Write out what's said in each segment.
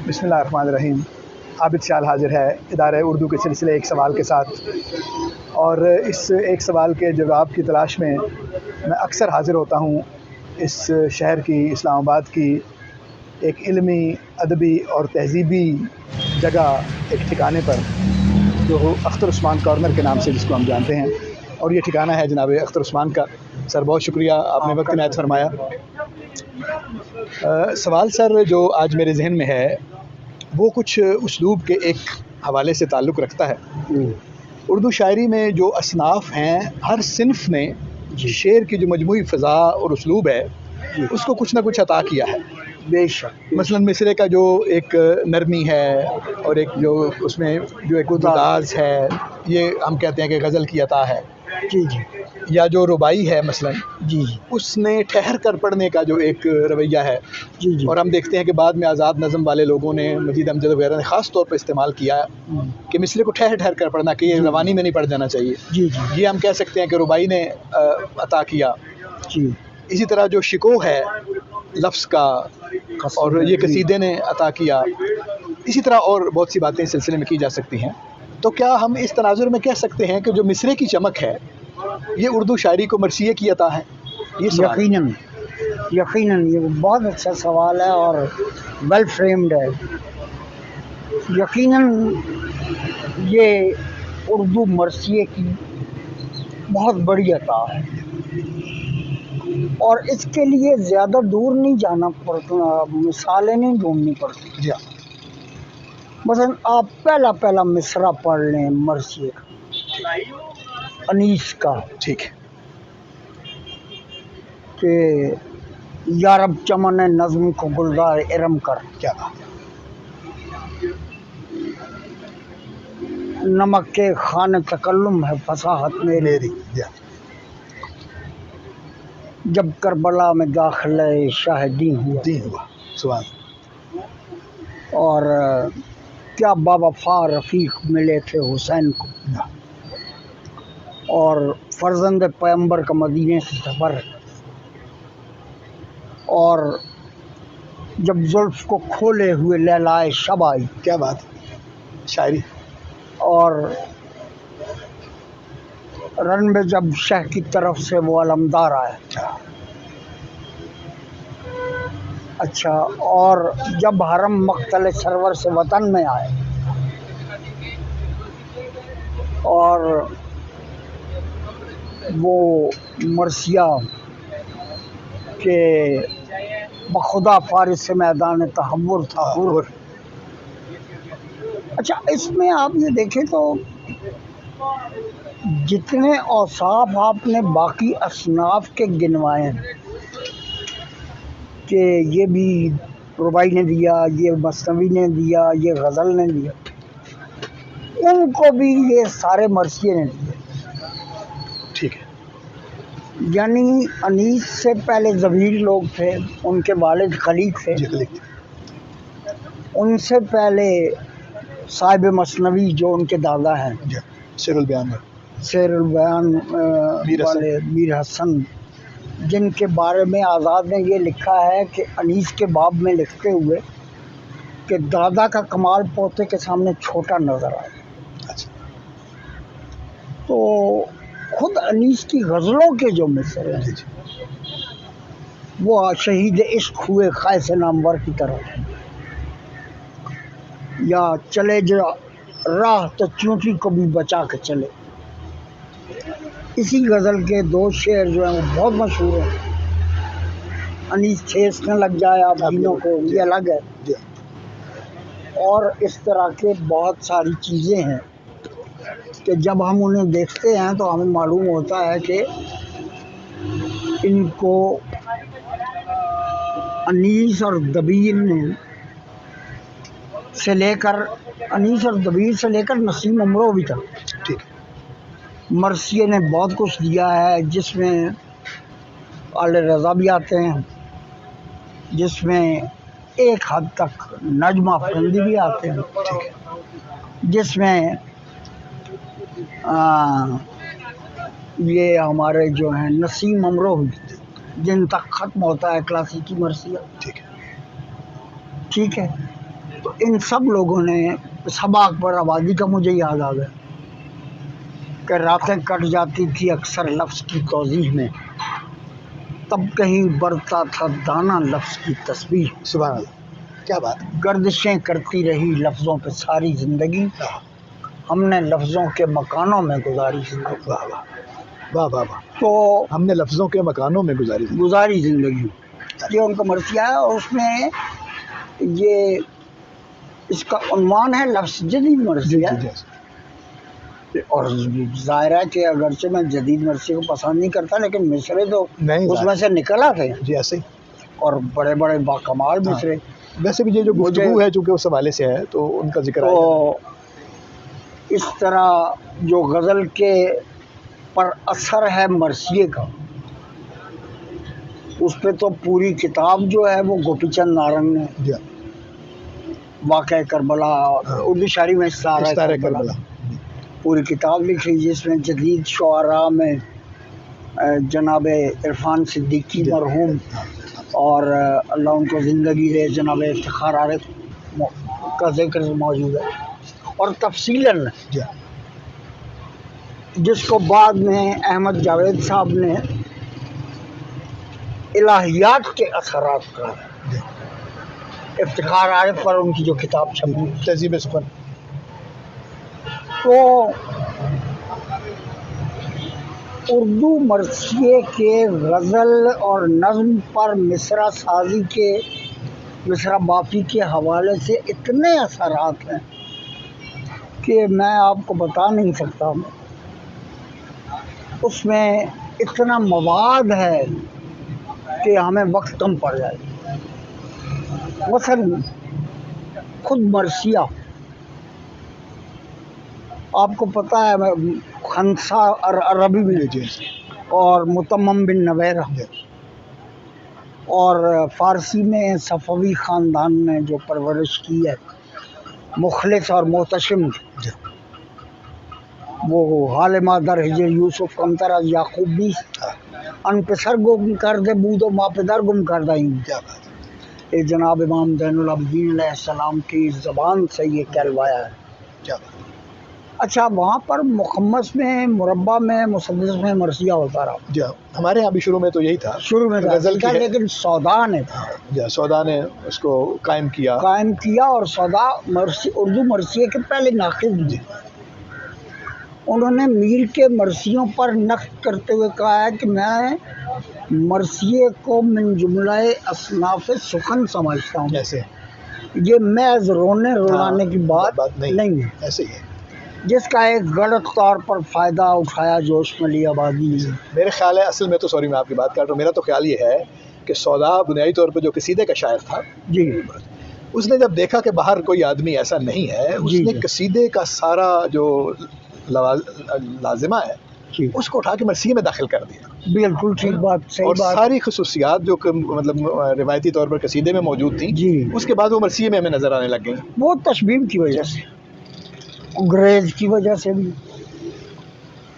بسم اللہ الرحمن الرحیم۔ عابد شال حاضر ہے ادارہ اردو کے سلسلے ایک سوال کے ساتھ، اور اس ایک سوال کے جواب کی تلاش میں میں اکثر حاضر ہوتا ہوں اس شہر کی، اسلام آباد کی ایک علمی، ادبی اور تہذیبی جگہ، ایک ٹھکانے پر جو اختر عثمان کارنر کے نام سے جس کو ہم جانتے ہیں، اور یہ ٹھکانہ ہے جناب اختر عثمان کا۔ سر بہت شکریہ، آپ نے وقت عنایت فرمایا۔ سوال سر جو آج میرے ذہن میں ہے وہ کچھ اسلوب کے ایک حوالے سے تعلق رکھتا ہے۔ اردو شاعری میں جو اصناف ہیں، ہر صنف نے شعر کی جو مجموعی فضا اور اسلوب ہے اس کو کچھ نہ کچھ عطا کیا ہے۔ بے شک، مثلا مصرے کا جو ایک نرمی ہے اور ایک جو اس میں جو ایک گداز ہے، یہ ہم کہتے ہیں کہ غزل کی عطا ہے۔ جی جی یا جو ربائی ہے مثلا، جی جی اس نے ٹھہر کر پڑھنے کا جو ایک رویہ ہے، جی جی اور ہم دیکھتے ہیں کہ بعد میں آزاد نظم والے لوگوں نے، مجید امجد وغیرہ نے خاص طور پر استعمال کیا کہ مصرے کو ٹھہر ٹھہر کر پڑھنا، کہ یہ روانی میں نہیں پڑھ جانا چاہیے۔ جی جی یہ ہم کہہ سکتے ہیں کہ ربائی نے عطا کیا۔ جی اسی طرح جو شکو ہے لفظ کا، اور یہ قصیدے نے عطا کیا۔ اسی طرح اور بہت سی باتیں اس سلسلے میں کی جا سکتی ہیں۔ تو کیا ہم اس تناظر میں کہہ سکتے ہیں کہ جو مصرے کی چمک ہے یہ اردو شاعری کو مرثیے کی عطا ہے؟ یہ سوال ہے۔ یقیناً یقیناً یہ بہت اچھا سوال ہے اور ویل فریمڈ ہے۔ یقیناً یہ اردو مرثیے کی بہت بڑی عطا ہے، اور اس کے لیے زیادہ دور نہیں جانا پڑتا، مثالیں نہیں ڈھونڈنی پڑتی۔ جی ہاں، مثلا آپ پہلا مصرع پڑھ لیں مرثیے کا، انیس کا، ٹھیک ہے۔ کہ یارب چمن نظم کو گلزار ارم کر، کیا بات ہے۔ نمک کے خان تکلم ہے فصاحت میری، جی ہاں، جب کربلا میں داخلہ شاہدین ہوا۔ دین ہوا، سبحان۔ اور کیا باوفا رفیق ملے تھے حسین کو، اور فرزند پیغمبر کا مدینے سے سفر، اور جب زلف کو کھولے ہوئے لیلائے شب آئی، کیا بات ہے، شاعری۔ اور رن میں جب شہ کی طرف سے وہ علمدار آیا۔ اچھا، اور جب حرم مقتل سرور سے وطن میں آئے، اور وہ مرثیہ کہ بخدا فارس سے میدان تحور تھا حر۔ اچھا، اس میں آپ یہ دیکھیں تو جتنے اوصاف آپ نے باقی اصناف کے گنوائے ہیں کہ یہ بھی ربائی نے دیا، یہ مثنوی نے دیا، یہ غزل نے دیا، ان کو بھی یہ سارے مرثیے نے دیے۔ ٹھیک ہے۔ یعنی انیس سے پہلے ضمیر لوگ تھے، ان کے والد خلیق تھے، جی خلیق۔ ان سے پہلے صاحب مثنوی جو ان کے دادا ہیں، جی، سیر البیان میں سیر البیان والے میر حسن، جن کے بارے میں آزاد نے یہ لکھا ہے کہ انیس کے باب میں لکھتے ہوئے کہ دادا کا کمال پوتے کے سامنے چھوٹا نظر آئے۔ اچھا، تو خود انیس کی غزلوں کے جو مصرے ہیں وہ شہید عشق ہوئے خاص نامور کی طرح، یا چلے جو راہ تو چونٹی کو بھی بچا کے چلے، اسی غزل کے دو شعر جو ہیں وہ بہت مشہور ہیں۔ انیس ٹھیسنے لگ جائے آپ دینوں کو، یہ الگ ہے۔ اور اس طرح کے بہت ساری چیزیں ہیں کہ جب ہم انہیں دیکھتے ہیں تو ہمیں معلوم ہوتا ہے کہ ان کو انیس اور دبیر سے لے کر نسیم امرو بھی تک ٹھیک ہے۔ مرثیے نے بہت کچھ دیا ہے، جس میں آل رضا بھی آتے ہیں، جس میں ایک حد تک نجم افندی بھی آتے ہیں، ٹھیک ہے۔ جس میں یہ ہمارے جو ہیں نسیم امرو جن تک ختم ہوتا ہے کلاسیکی مرثیہ۔ ٹھیک ہے۔ ٹھیک ہے، تو ان سب لوگوں نے سبا اکبر آبادی کا مجھے یاد آ گیا کہ راتیں کٹ جاتی تھی اکثر لفظ کی توضیح میں، تب کہیں برتا تھا دانا لفظ کی تسبیح، سبحان اللہ، کیا بات. گردشیں کرتی رہی لفظوں پہ ساری زندگی، ہم نے لفظوں کے مکانوں میں گزاری زندگی. واہ واہ واہ واہ واہ. تو ہم نے لفظوں کے مکانوں میں گزاری زندگی، یہ ان کا مرثیہ ہے. اور اس میں یہ اس کا عنوان ہے لفظ جدید مرثیہ. اور ظاہر ہے کہ اگرچہ میں جدید مرثیے کو پسند نہیں کرتا، لیکن مصرے تو اس میں سے نکل آتے ہیں. جی ایسے ہی. اور بڑے بڑے باکمال مصرے. ویسے بھی یہ جو گفتگو ہے چونکہ اس حوالے سے ہے تو ان کا ذکر تو اس طرح جو غزل کے پر اثر ہے مرثیے کا، اس پہ تو پوری کتاب جو ہے وہ گوپی چند نارنگ نے واقعہ کربلا اردو شاعری میں استعارہ کربلا پوری کتاب لکھی، جس میں جدید شعراء میں جناب عرفان صدیقی مرحوم اور اللہ ان کو زندگی دے جناب افتخار عارف کا ذکر موجود ہے. اور تفصیلاً جس کو بعد میں احمد جاوید صاحب نے الہیات کے اثرات کا افتخار عارف پر ان کی جو کتاب چھپی تہذیب سخن. تو اردو مرثیے کے غزل اور نظم پر مصرع سازی کے مصرع بافی کے حوالے سے اتنے اثرات ہیں کہ میں آپ کو بتا نہیں سکتا. اس میں اتنا مواد ہے کہ ہمیں وقت کم پڑ جائے. مثلا خود مرثیہ آپ کو پتہ ہے، خنسا عربی میں اور متمم بن نویرہ اور فارسی میں صفوی خاندان نے جو پرورش کی ہے، مخلص اور محتشم، وہ حال مادر ہجر یوسف کمتر از یعقوب بھی ان پسر گم کر دے بود و ما پدر گم کر دیں. یہ جناب امام زین العابدین علیہ السلام کی زبان سے یہ کہلوایا ہے. اچھا، وہاں پر مخمس میں، مربع میں، مسدس میں مرثیہ ہوتا رہا. ہمارے یہاں بھی شروع میں تو یہی تھا، شروع میں غزل کا، لیکن سودا نے سودا نے اس کو قائم کیا. اور سودا اردو مرثیے کے پہلے ناقد تھے. انہوں نے میر کے مرثیوں پر نقد کرتے ہوئے کہا ہے کہ میں مرثیے کو من جملہ اصناف سخن سمجھتا ہوں. ایسے یہ محض رونے رلانے کی بات نہیں ہے، ایسے ہی ہے، جس کا ایک غلط طور پر فائدہ اٹھایا جوش ملی آبادی نے. میرے خیال ہے اصل میں تو، سوری میں آپ کی بات کر رہا ہوں، میرا تو خیال یہ ہے کہ سودا بنیادی طور پہ جو قصیدے کا شاعر تھا، جی، اس نے جب دیکھا کہ باہر کوئی آدمی ایسا نہیں ہے، اس نے قصیدے کا سارا جو لازمہ ہے اس کو اٹھا کے مرثیے میں داخل کر دیا. بالکل ٹھیک بات، صحیح اور بات. ساری خصوصیات جو کہ مطلب روایتی طور پر قصیدے میں موجود تھیں، اس کے بعد وہ مرثیے میں ہمیں نظر آنے لگ گئیں. وہ تشبیب کی وجہ سے، انگریز کی وجہ سے بھی.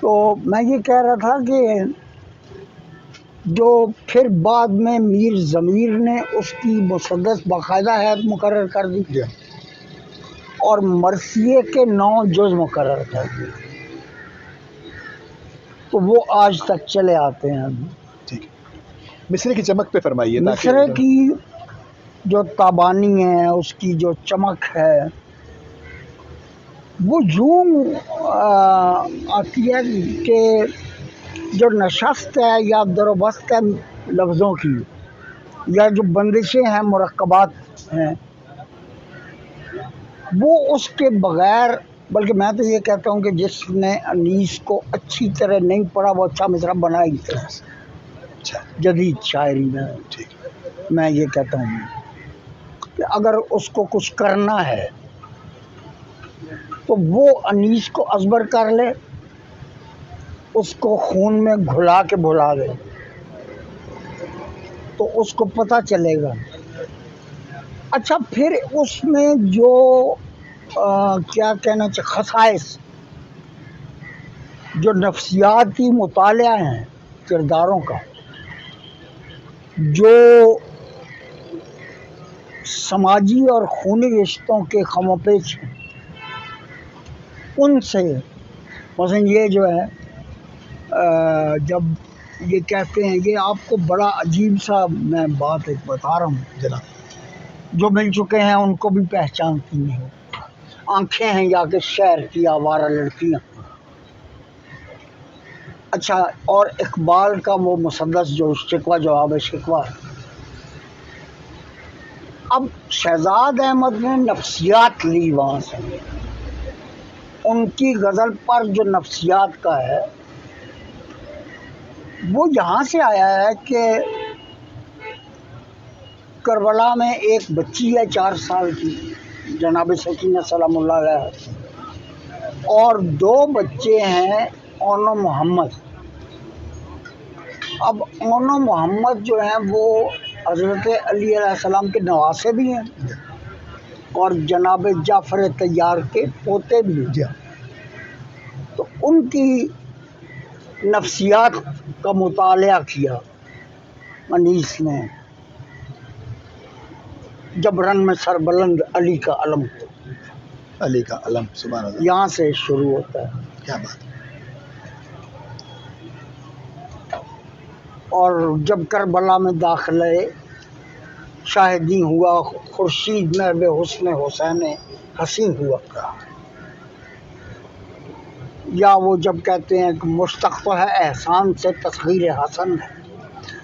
تو میں یہ کہہ رہا تھا کہ جو پھر بعد میں میر ضمیر نے اس کی مسدس باقاعدہ حیت مقرر کر دی اور مرثیے کے 9 جز مقرر کر دیے، تو وہ آج تک چلے آتے ہیں. ٹھیک ہے، مصرے کی چمک پہ فرمائیے. مصرے کی جو تابانی ہے، اس کی جو چمک ہے، وہ یوں آتی ہے کہ جو نشست ہے یا در و بست ہے لفظوں کی، یا جو بندشیں ہیں، مرکبات ہیں، وہ اس کے بغیر، بلکہ میں تو یہ کہتا ہوں کہ جس نے انیس کو اچھی طرح نہیں پڑھا وہ اچھا مصرع بنا ہی تھا. جدید شاعری میں میں یہ کہتا ہوں کہ اگر اس کو کچھ کرنا ہے تو وہ انیس کو ازبر کر لے، اس کو خون میں گھلا کے بھلا دے تو اس کو پتہ چلے گا. اچھا، پھر اس میں جو کیا کہنا چاہیے، خصائص، جو نفسیاتی مطالعہ ہیں کرداروں کا، جو سماجی اور خونی رشتوں کے خم و پیچ ہیں، ان سے مثلا یہ جو ہے جب یہ کہتے ہیں، یہ آپ کو بڑا عجیب سا میں بات ایک بتا رہا ہوں جناب جو مل چکے ہیں ان کو بھی پہچانتی نہیں ہو، آنکھیں ہیں یا کہ شہر کی آوارہ لڑکیاں. اچھا، اور اقبال کا وہ مسدس جو شکوہ جواب شکوہ ہے. اب شہزاد احمد نے نفسیات لی وہاں سے، ان کی غزل پر جو نفسیات کا ہے وہ یہاں سے آیا ہے کہ کربلا میں ایک بچی ہے 4 سال کی، جناب سکینہ سلام اللہ علیہ، اور 2 بچے ہیں اون و محمد. اب اون و محمد جو ہیں وہ حضرت علی علیہ السلام کے نواسے بھی ہیں اور جناب جعفر طیار کے پوتے بھی ہیں. جی تو ان کی نفسیات کا مطالعہ کیا انیس نے. جب رن میں سربلند علی کا علم، علی کا علم، سبحان اللہ، یہاں سے شروع ہوتا ہے. کیا بات. اور جب کربلا میں داخلے شاہدی ہوا، خورشید میں بے حسن حسین حسین ہوا، یا وہ جب کہتے ہیں کہ مشتاق تو ہے احسان سے تصغیر حسن ہے.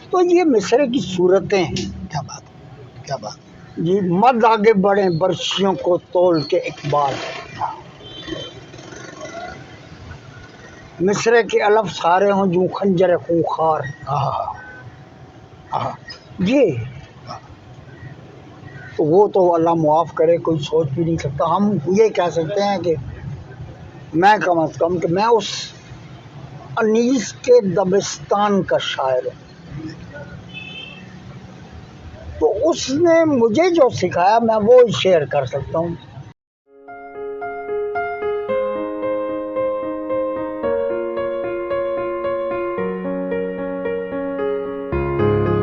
تو یہ مصرے کی صورتیں ہیں. کیا بات، کیا بات. جی، مد آگے بڑھیں برچیوں کو تول کے اقبال، مصرے کے الف سارے ہوں جو خنجر خونخوار. یہ تو وہ تو اللہ معاف کرے، کوئی سوچ بھی نہیں سکتا. ہم یہ کہہ سکتے ہیں کہ میں کم از کم کہ میں اس انیس کے دبستان کا شاعر ہوں. تو اس نے مجھے جو سکھایا میں وہ شیئر کر سکتا ہوں.